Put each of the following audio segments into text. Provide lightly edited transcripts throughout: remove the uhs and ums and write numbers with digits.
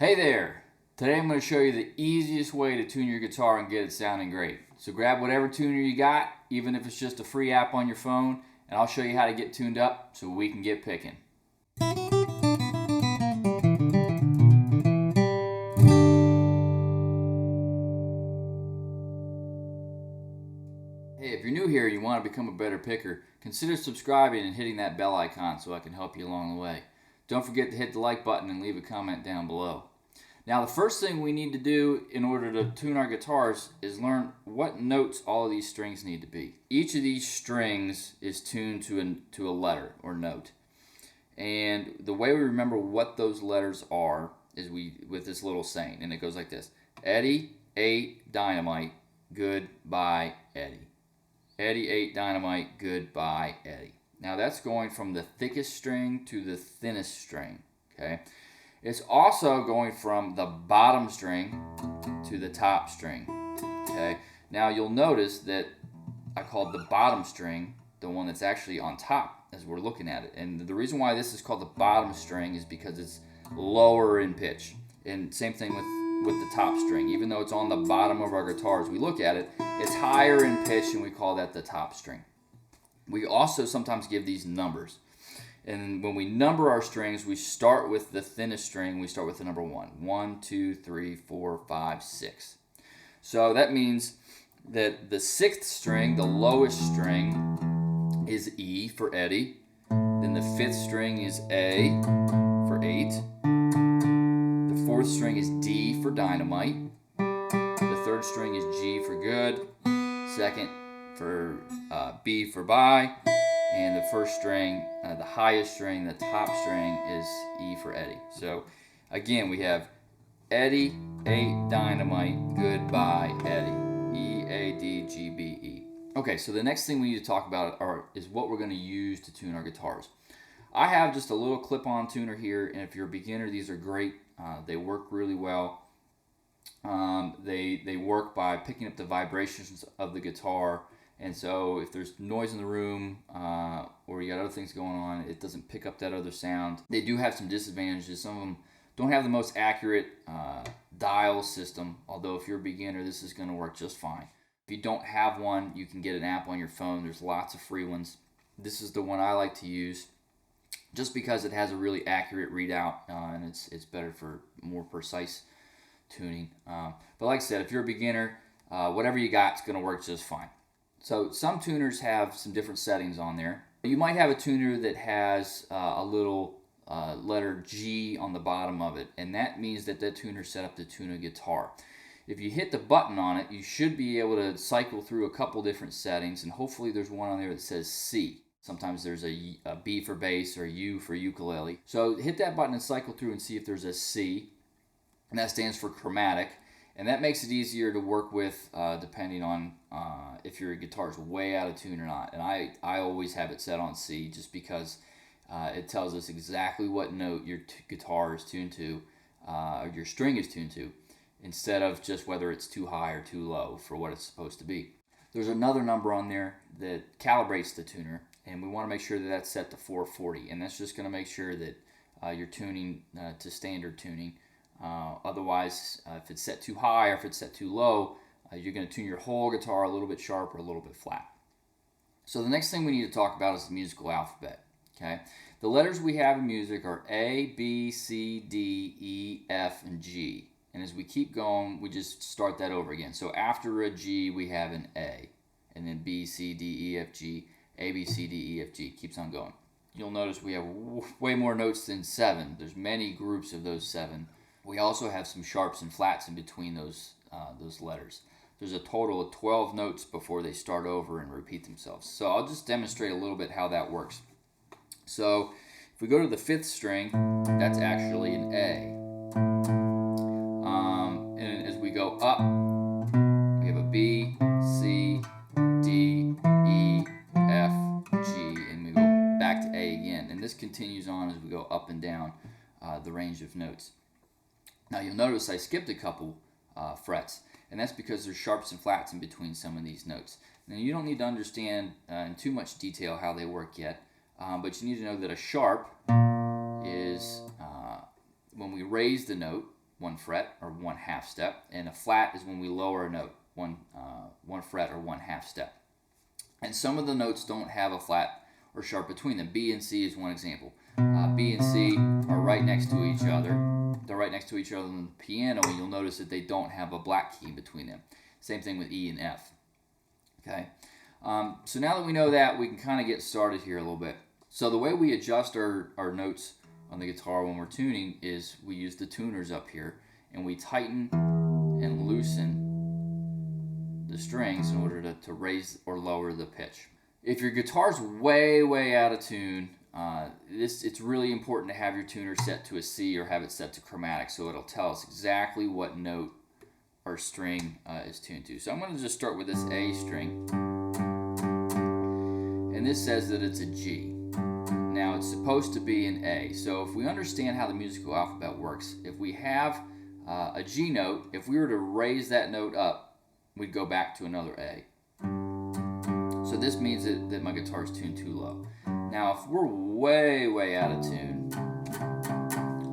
Hey there! Today I'm going to show you the easiest way to tune your guitar and get it sounding great. So grab whatever tuner you got, even if it's just a free app on your phone, and I'll show you how to get tuned up so we can get picking. Hey, if you're new here and you want to become a better picker, consider subscribing and hitting that bell icon so I can help you along the way. Don't forget to hit the like button and leave a comment down below. Now, the first thing we need to do in order to tune our guitars is learn what notes all of these strings need to be. Each of these strings is tuned to a letter or note. And the way we remember what those letters are is with this little saying, and it goes like this: Eddie ate dynamite, goodbye Eddie. Eddie ate dynamite, goodbye Eddie. Now that's going from the thickest string to the thinnest string, okay? It's also going from the bottom string to the top string, okay? Now you'll notice that I called the bottom string the one that's actually on top as we're looking at it. And the reason why this is called the bottom string is because it's lower in pitch. And same thing with the top string. Even though it's on the bottom of our guitar as we look at it, it's higher in pitch and we call that the top string. We also sometimes give these numbers. And when we number our strings, we start with the thinnest string. We start with the number 1. 1, 2, 3, 4, 5, 6. So that means that the 6th string, the lowest string, is E for Eddie. Then the 5th string is A for 8. The 4th string is D for dynamite. The 3rd string is G for good. 2nd for B for bye. And the 1st string, the highest string, the top string, is E for Eddie. So again, we have Eddie ate dynamite, goodbye Eddie. E, A, D, G, B, E. Okay, so the next thing we need to talk about is what we're going to use to tune our guitars. I have just a little clip-on tuner here, and if you're a beginner, these are great. They work really well. They work by picking up the vibrations of the guitar. And so if there's noise in the room or you got other things going on, it doesn't pick up that other sound. They do have some disadvantages. Some of them don't have the most accurate dial system, although if you're a beginner, this is going to work just fine. If you don't have one, you can get an app on your phone. There's lots of free ones. This is the one I like to use just because it has a really accurate readout and it's better for more precise tuning. But like I said, if you're a beginner, whatever you got is going to work just fine. So some tuners have some different settings on there. You might have a tuner that has a little letter G on the bottom of it, and that means that tuner's set up to tune a guitar. If you hit the button on it, you should be able to cycle through a couple different settings, and hopefully there's one on there that says C. Sometimes there's a B for bass or a U for ukulele. So hit that button and cycle through and see if there's a C, and that stands for chromatic. And that makes it easier to work with depending on if your guitar's way out of tune or not. And I always have it set on C just because it tells us exactly what note your guitar is tuned to, or your string is tuned to, instead of just whether it's too high or too low for what it's supposed to be. There's another number on there that calibrates the tuner, and we want to make sure that that's set to 440. And that's just going to make sure that you're tuning to standard tuning. Otherwise, if it's set too high or if it's set too low, you're going to tune your whole guitar a little bit sharp or a little bit flat. So the next thing we need to talk about is the musical alphabet. Okay, the letters we have in music are A, B, C, D, E, F, and G. And as we keep going, we just start that over again. So after a G, we have an A, and then B, C, D, E, F, G, A, B, C, D, E, F, G. Keeps on going. You'll notice we have way more notes than 7. There's many groups of those 7. We also have some sharps and flats in between those letters. There's a total of 12 notes before they start over and repeat themselves. So I'll just demonstrate a little bit how that works. So if we go to the 5th string, that's actually an A. And as we go up, we have a B, C, D, E, F, G, and we go back to A again. And this continues on as we go up and down the range of notes. Now you'll notice I skipped a couple frets, and that's because there's sharps and flats in between some of these notes. Now you don't need to understand in too much detail how they work yet, but you need to know that a sharp is when we raise the note, 1 fret or 1/2 step, and a flat is when we lower a note, one fret or 1/2 step. And some of the notes don't have a flat or sharp between them. B and C is one example. B and C are right next to each other. They're right next to each other on the piano, and you'll notice that they don't have a black key between them. Same thing with E and F. Okay. So now that we know that, we can kind of get started here a little bit. So the way we adjust our notes on the guitar when we're tuning is we use the tuners up here, and we tighten and loosen the strings in order to raise or lower the pitch. If your guitar's way out of tune, it's really important to have your tuner set to a C or have it set to chromatic, so it'll tell us exactly what note or string is tuned to. So I'm going to just start with this A string, and this says that it's a G. Now it's supposed to be an A, so if we understand how the musical alphabet works, if we have a G note, if we were to raise that note up, we'd go back to another A. So this means that my guitar is tuned too low. Now if we're way out of tune,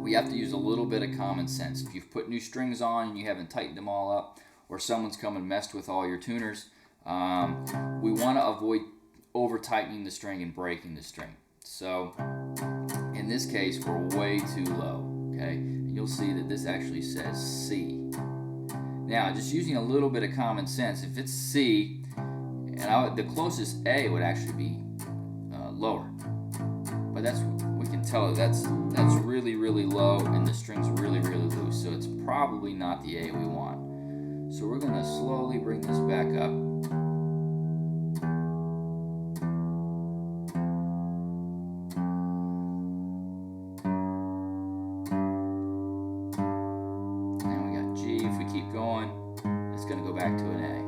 we have to use a little bit of common sense. If you've put new strings on and you haven't tightened them all up, or someone's come and messed with all your tuners, we want to avoid over tightening the string and breaking the string. So in this case, we're way too low, okay? And you'll see that this actually says C. Now, just using a little bit of common sense, if it's C, and the closest A would actually be lower. But we can tell that's really low, and the string's really loose, so it's probably not the A we want. So we're gonna slowly bring this back up. Keep going, it's going to go back to an A.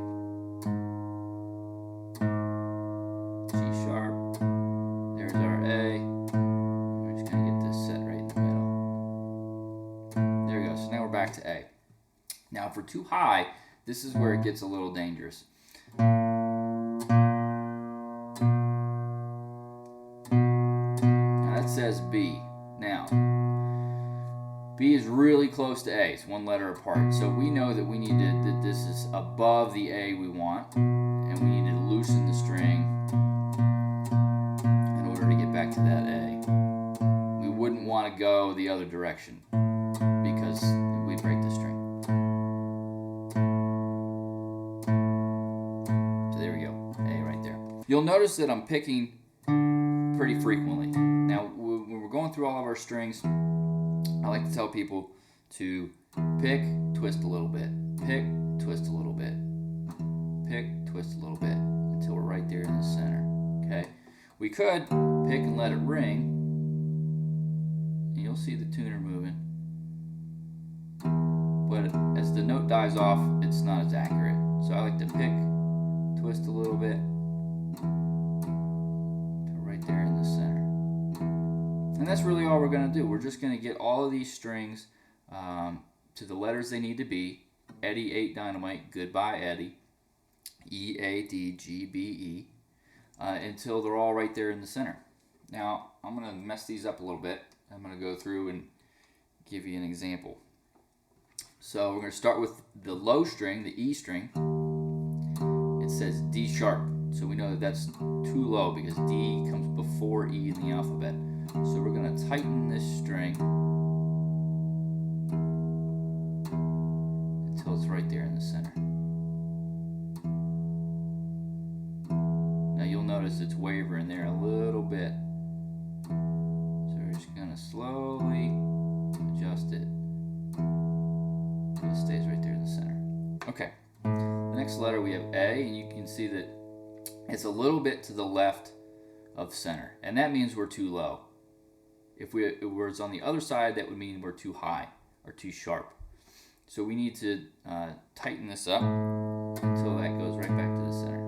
G sharp, there's our A. We're just going to get this set right in the middle. There we go, so now we're back to A. Now if we're too high, this is where it gets a little dangerous. Now that says B. Now, B is really close to A. It's one letter apart. So we know that that this is above the A we want, and we need to loosen the string in order to get back to that A. We wouldn't want to go the other direction because we'd break the string. So there we go, A right there. You'll notice that I'm picking pretty frequently. Now when we're going through all of our strings, I like to tell people to pick, twist a little bit, pick, twist a little bit, pick, twist a little bit, until we're right there in the center, okay? We could pick and let it ring, and you'll see the tuner moving, but as the note dies off, it's not as accurate. So I like to pick, twist a little bit, until right there in the center. And that's really all we're going to do. We're just going to get all of these strings to the letters they need to be. Eddie 8 Dynamite, Goodbye Eddie, E, A, D, G, B, E, until they're all right there in the center. Now, I'm going to mess these up a little bit. I'm going to go through and give you an example. So we're going to start with the low string, the E string. It says D sharp. So we know that that's too low because D comes before E in the alphabet. So we're going to tighten this string until it's right there in the center. Now you'll notice it's wavering there a little bit. So we're just going to slowly adjust it until it stays right there in the center. Okay, the next letter we have A, and you can see that it's a little bit to the left of center, and that means we're too low. If it was on the other side, that would mean we're too high or too sharp. So we need to tighten this up until that goes right back to the center.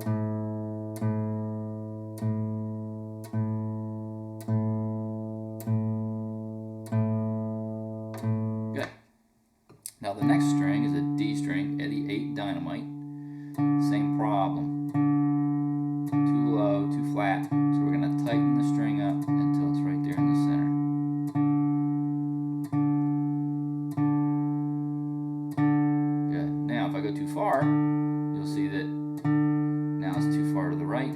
Good. Now the next string is a D string, Eddie 8 Dynamite. Same problem. Too low, too flat. So we're going to tighten the string up until it's right there in the center. I go too far, you'll see that now it's too far to the right.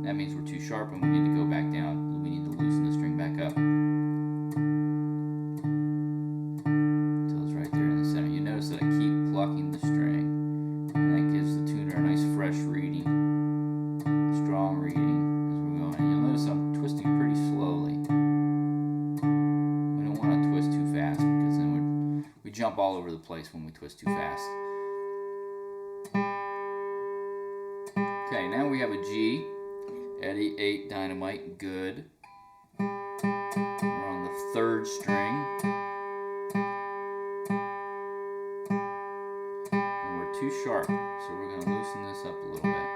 That means we're too sharp and we need to go back down. We need to loosen the string back up until it's right there in the center. You notice that I keep plucking the string, and that gives the tuner a nice fresh reading, a strong reading as we're going. And you'll notice I'm twisting pretty slowly. We don't want to twist too fast because then we jump all over the place when we twist too fast. Okay, now we have a G. Eddie 8 Dynamite, good. We're on the 3rd string. And we're too sharp, so we're going to loosen this up a little bit.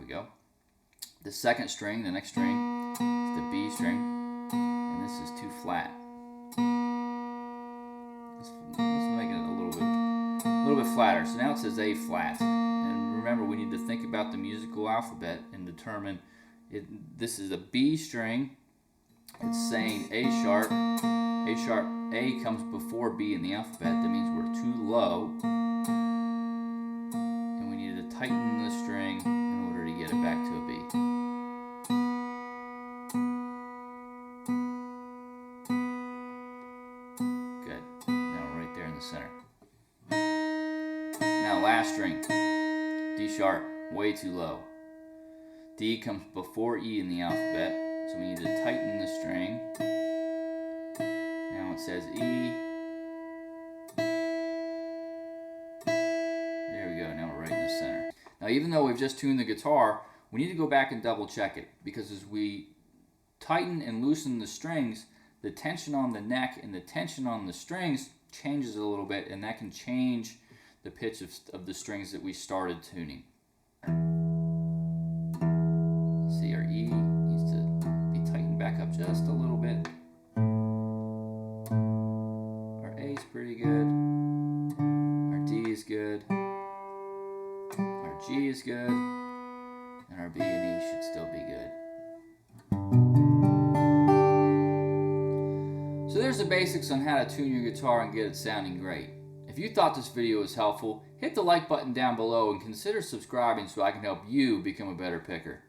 Go. The 2nd string, the next string, is the B string, and this is too flat. Let's make it a little bit flatter. So now it says A flat, and remember we need to think about the musical alphabet and determine this is a B string. It's saying A sharp. A sharp. A comes before B in the alphabet. That means we're too low, and we need to tighten the string to get it back to a B. Good. Now we're right there in the center. Now last string, D sharp, way too low. D comes before E in the alphabet, so we need to tighten the string. Now it says E. There we go, now we're right in the center. Now, even though we've just tuned the guitar, we need to go back and double check it, because as we tighten and loosen the strings, the tension on the neck and the tension on the strings changes a little bit, and that can change the pitch of the strings that we started tuning. See, our E needs to be tightened back up just a little bit. Our A is pretty good. Our D is good. Our G is good, and our B and E should still be good. So there's the basics on how to tune your guitar and get it sounding great. If you thought this video was helpful, hit the like button down below and consider subscribing so I can help you become a better picker.